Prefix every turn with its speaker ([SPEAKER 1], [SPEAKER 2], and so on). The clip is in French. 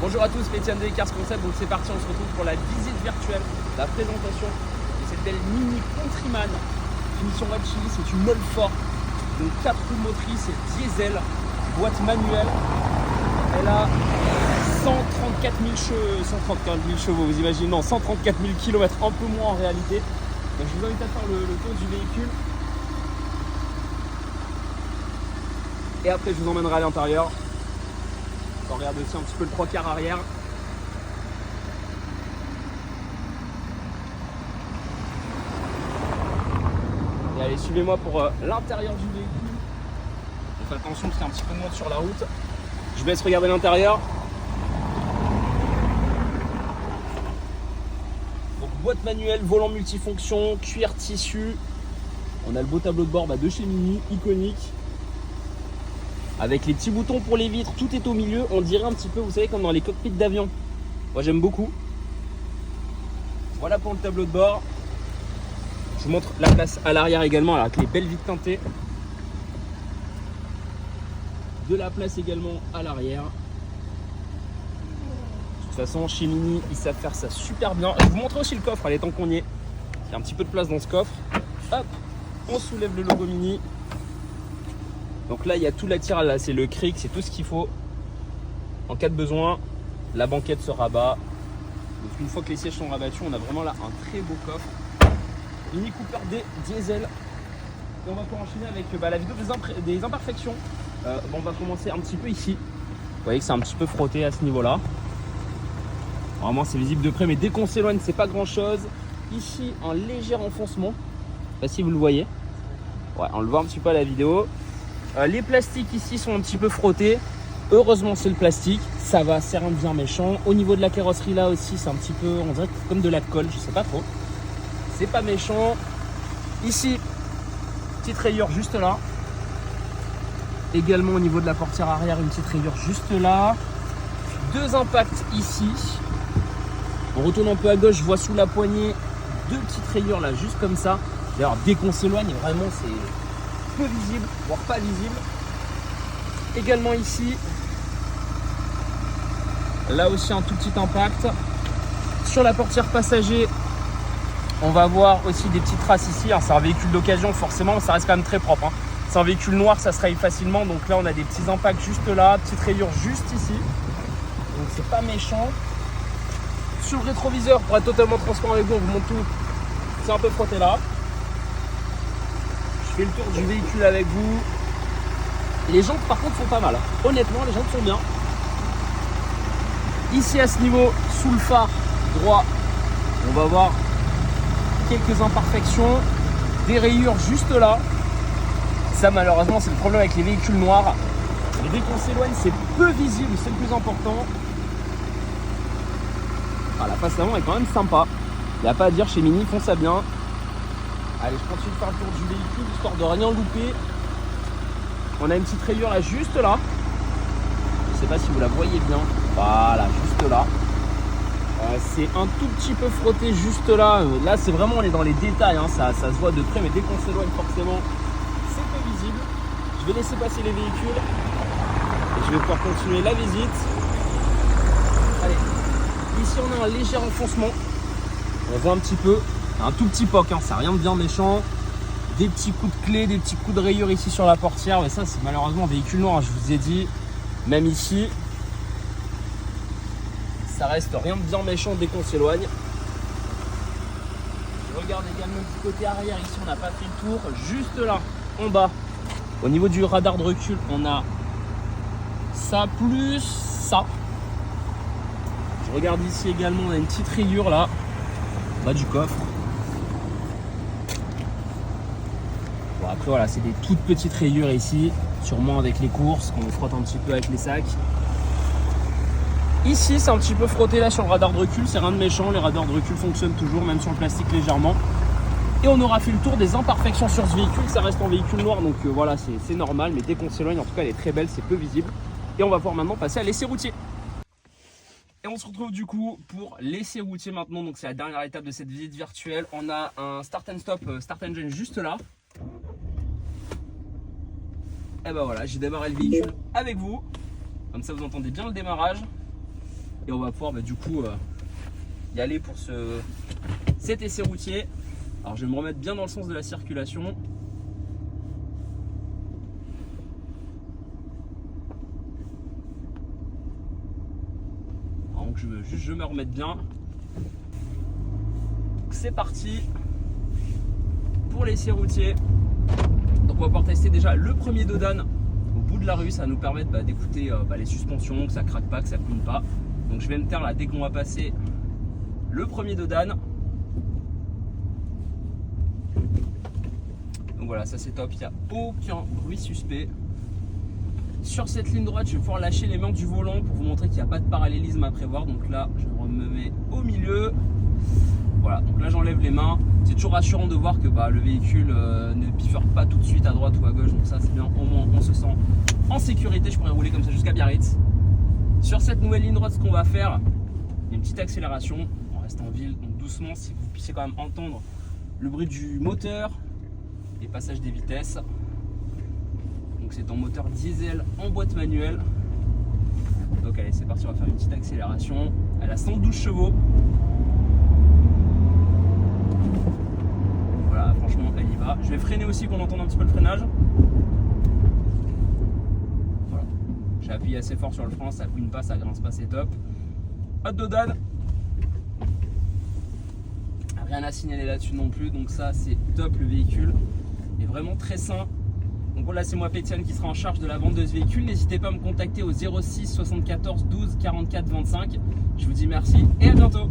[SPEAKER 1] Bonjour à tous, Étienne de Cars Concept. Donc c'est parti, on se retrouve pour la visite virtuelle, la présentation de cette belle Mini Countryman finition Wild Chili. C'est une All forte, donc 4 roues motrices, diesel, boîte manuelle. Elle a 134 000 chevaux, vous imaginez, non, 134 000 km, un peu moins en réalité. Donc je vous invite à faire le tour du véhicule. Et après je vous emmènerai à l'intérieur. On regarde aussi un petit peu le 3/4 arrière. Et allez, suivez-moi pour l'intérieur du véhicule. Faites attention parce qu'il y a un petit peu de monde sur la route. Je vous laisse regarder l'intérieur. Donc boîte manuelle, volant multifonction, cuir tissu. On a le beau tableau de bord de chez Mini, iconique. Avec les petits boutons pour les vitres, tout est au milieu. On dirait un petit peu, vous savez, comme dans les cockpits d'avion. Moi, j'aime beaucoup. Voilà pour le tableau de bord. Je vous montre la place à l'arrière également, avec les belles vitres teintées. De la place également à l'arrière. De toute façon, chez Mini, ils savent faire ça super bien. Je vous montre aussi le coffre, allez, tant qu'on y est. Il y a un petit peu de place dans ce coffre. Hop, on soulève le logo Mini. Donc là, il y a tout l'attirail, là, c'est le cric, c'est tout ce qu'il faut. En cas de besoin, la banquette se rabat. Donc une fois que les sièges sont rabattus, on a vraiment là un très beau coffre. Mini Cooper D diesel. Et on va pouvoir enchaîner avec la vidéo des imperfections. On va commencer un petit peu ici. Vous voyez que c'est un petit peu frotté à ce niveau-là. Vraiment, c'est visible de près, mais dès qu'on s'éloigne, c'est pas grand-chose. Ici, un léger enfoncement. Je sais pas si vous le voyez. Ouais, on le voit un petit peu à la vidéo. Les plastiques ici sont un petit peu frottés. Heureusement c'est le plastique, ça va, c'est rien de bien méchant. Au niveau de la carrosserie là aussi, c'est un petit peu, on dirait comme de la colle, je sais pas trop. C'est pas méchant. Ici, petite rayure juste là. Également au niveau de la portière arrière, une petite rayure juste là. Deux impacts ici. On retourne un peu à gauche, je vois sous la poignée deux petites rayures là, juste comme ça. D'ailleurs, dès qu'on s'éloigne, vraiment c'est peu visible, voire pas visible. Également ici, là aussi un tout petit impact. Sur la portière passager, on va voir aussi des petites traces ici. Alors, c'est un véhicule d'occasion, forcément, ça reste quand même très propre, hein. C'est un véhicule noir, ça se raye facilement. Donc là, on a des petits impacts juste là, petite rayure juste ici. Donc c'est pas méchant. Sur le rétroviseur, pour être totalement transparent avec vous, on vous montre tout. C'est un peu frotté là. Je fais le tour du véhicule avec vous. Les jantes par contre sont pas mal. Honnêtement, les jantes sont bien. Ici à ce niveau, sous le phare droit, on va voir quelques imperfections. Des rayures juste là. Ça malheureusement c'est le problème avec les véhicules noirs. Mais dès qu'on s'éloigne, c'est peu visible, c'est le plus important. Ah, la face avant est quand même sympa. Il n'y a pas à dire, chez Mini, ils font ça bien. Allez, je continue de faire le tour du véhicule, histoire de rien louper. On a une petite rayure là, juste là. Je ne sais pas si vous la voyez bien. Voilà, juste là. C'est un tout petit peu frotté juste là. Là, c'est vraiment, on est dans les détails, hein. Ça se voit de près, mais dès qu'on s'éloigne, forcément, c'est peu visible. Je vais laisser passer les véhicules. Et je vais pouvoir continuer la visite. Allez, ici, on a un léger enfoncement. On voit un petit peu. Un tout petit poc, hein, c'est rien de bien méchant. Des petits coups de clé, des petits coups de rayure ici sur la portière. Mais ça, c'est malheureusement un véhicule noir, je vous ai dit. Même ici, ça reste rien de bien méchant dès qu'on s'éloigne. Je regarde également du côté arrière. Ici, on n'a pas fait le tour. Juste là, en bas, au niveau du radar de recul, on a ça plus ça. Je regarde ici également, on a une petite rayure là, en bas du coffre. Bon, après voilà, c'est des toutes petites rayures ici, sûrement avec les courses, qu'on frotte un petit peu avec les sacs. Ici c'est un petit peu frotté là sur le radar de recul, c'est rien de méchant, les radars de recul fonctionnent toujours, même sur le plastique légèrement. Et on aura fait le tour des imperfections sur ce véhicule, ça reste en véhicule noir, donc voilà, c'est normal, mais dès qu'on s'éloigne, en tout cas elle est très belle, c'est peu visible. Et on va pouvoir maintenant passer à l'essai routier. Et on se retrouve du coup pour l'essai routier maintenant, donc c'est la dernière étape de cette visite virtuelle. On a un start and stop, start engine juste là. Et ben voilà, j'ai démarré le véhicule avec vous. Comme ça vous entendez bien le démarrage. Et on va pouvoir du coup y aller pour cet essai routier. Alors je vais me remettre bien dans le sens de la circulation. Alors, donc je me remette bien. C'est parti pour l'essai routier. Donc on va pouvoir tester déjà le premier dodan au bout de la rue. Ça va nous permettre d'écouter les suspensions, que ça craque pas, que ça couine pas. Donc je vais me taire là dès qu'on va passer le premier dodan. Donc voilà, ça c'est top, il n'y a aucun bruit suspect. Sur cette ligne droite, je vais pouvoir lâcher les mains du volant pour vous montrer qu'il n'y a pas de parallélisme à prévoir. Donc là, je me mets au milieu. Voilà, donc là j'enlève les mains. C'est toujours rassurant de voir que le véhicule ne bifurque pas tout de suite à droite ou à gauche. Donc ça c'est bien, au moins on se sent en sécurité. Je pourrais rouler comme ça jusqu'à Biarritz. Sur cette nouvelle ligne droite, ce qu'on va faire, une petite accélération. On reste en ville, donc doucement, si vous puissiez quand même entendre le bruit du moteur, les passages des vitesses. Donc c'est un moteur diesel en boîte manuelle. Donc allez, c'est parti, on va faire une petite accélération. Elle a 112 chevaux. Voilà, franchement, elle y va. Je vais freiner aussi, qu'on entende un petit peu le freinage. Voilà. J'ai appuyé assez fort sur le frein, ça couine pas, ça grince pas, c'est top. Pas de dodan. Rien à signaler là-dessus non plus, donc ça c'est top, le véhicule est vraiment très sain. Donc voilà, c'est moi Pétienne qui sera en charge de la vente de ce véhicule. N'hésitez pas à me contacter au 06 74 12 44 25. Je vous dis merci et à bientôt.